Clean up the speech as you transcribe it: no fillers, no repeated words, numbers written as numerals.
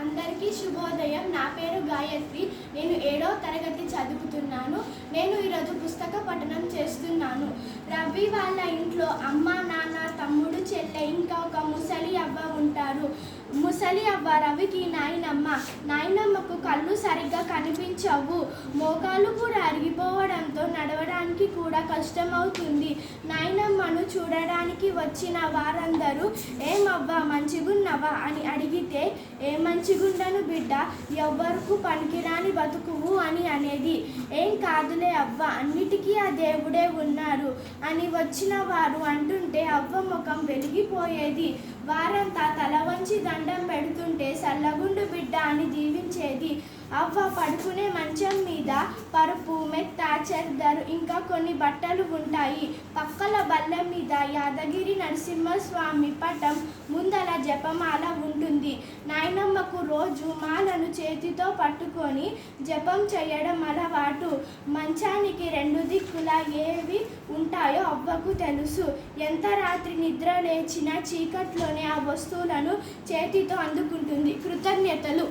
అందరికీ శుభోదయం. నా పేరు గాయత్రి. నేను 7వ తరగతి చదువుతున్నాను. నేను ఈరోజు పుస్తక పఠనం చేస్తున్నాను. రవి వాళ్ళ ఇంట్లో అమ్మ, నాన్న, తమ్ముడు, చెల్లె, ఇంకా ఒక ముసలి అవ్వ ఉంటారు. ముసలి అవ్వ రవికి నాయనమ్మ. నాయనమ్మకు కళ్ళు సరిగ్గా కనిపించవు. మోకాలు కూడా అరిగిపోవడంతో నడవడానికి కూడా కష్టమవుతుంది. నాయనమ్మను చూడడానికి వచ్చిన వారందరూ ఏమవ్వా మంచిగున్నవా అని అడిగితే ఏ మంచిగుండను బిడ్డ, ఎవ్వరకు పనికిరాని బతుకువు అని అనేది. ఏం కాదులే అవ్వ, అన్నిటికీ ఆ దేవుడే ఉన్నారు అని వచ్చిన వారు అంటుంటే అవ్వ ముఖం వెలిగిపోయేది. వారంతా తల వంచి దండం పెడుతుంటే సల్లగుండు బిడ్డ అని దీవించేది. అవ్వ పడుకునే మంచం మీద పరుపు, మెత్త, చెద్దరు ఇంకా కొన్ని బట్టలు ఉంటాయి. పక్కల బల్ల మీద యాదగిరి నరసింహస్వామి పటం, ముందల జపమాల ఉంటుంది. నాయనమ్మకు రోజు మాలను చేతితో పట్టుకొని జపం చేయడం అలవాటు. మంచానికి 2 దిక్కులా ఏవి ఉంటాయో అవ్వకు తెలుసు. ఎంత రాత్రి నిద్ర లేచినా చీకట్లోనే ఆ వస్తువులను చేతితో అందుకుంటుంది. కృతజ్ఞతలు.